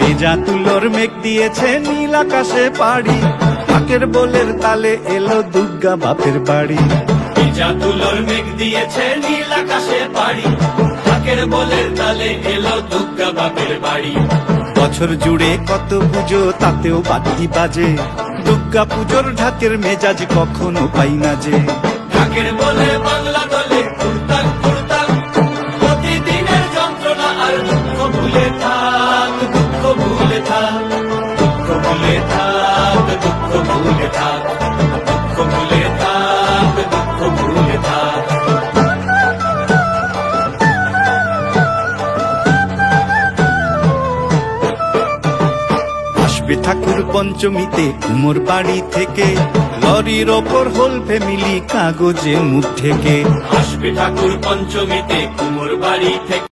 ভেজা তুলোর মেঘ দিয়েছে নীল আকাশে পাড়ি, ঢাকের বোলের তালে এলো দুর্গা বাপের বাড়ি। ভেজা তুলোর মেঘ দিয়েছে নীল আকাশে পাড়ি, ঢাকের বোলের তালে এলো দুর্গা বাপের বাড়ি। বছর জুড়ে কত পুজো তাতেও বাতি বাজে, দুর্গা পুজোর ঢাকের মেজাজ কখনো পাই না যে। ঢাকের বলে বাংলা দলে কুর্তাক কুর্তাক, প্রতিদিনের যন্ত্রণা আর দুঃখ ভুলে থাক, দুঃখ ভুলে থাক, দুঃখ ভুলে থাক, দুঃখ ভুলে থাক, দুঃখ ভুলে থাক, দুঃখ ভুলে থাক। আসবে ঠাকুর পঞ্চমীতে কুমোর বাড়ি থেকে, লরির ওপর হোল ফ্যামিলি কাগজে মুখ থেকে। আসবে ঠাকুর পঞ্চমীতে কুমোর বাড়ি থেকে।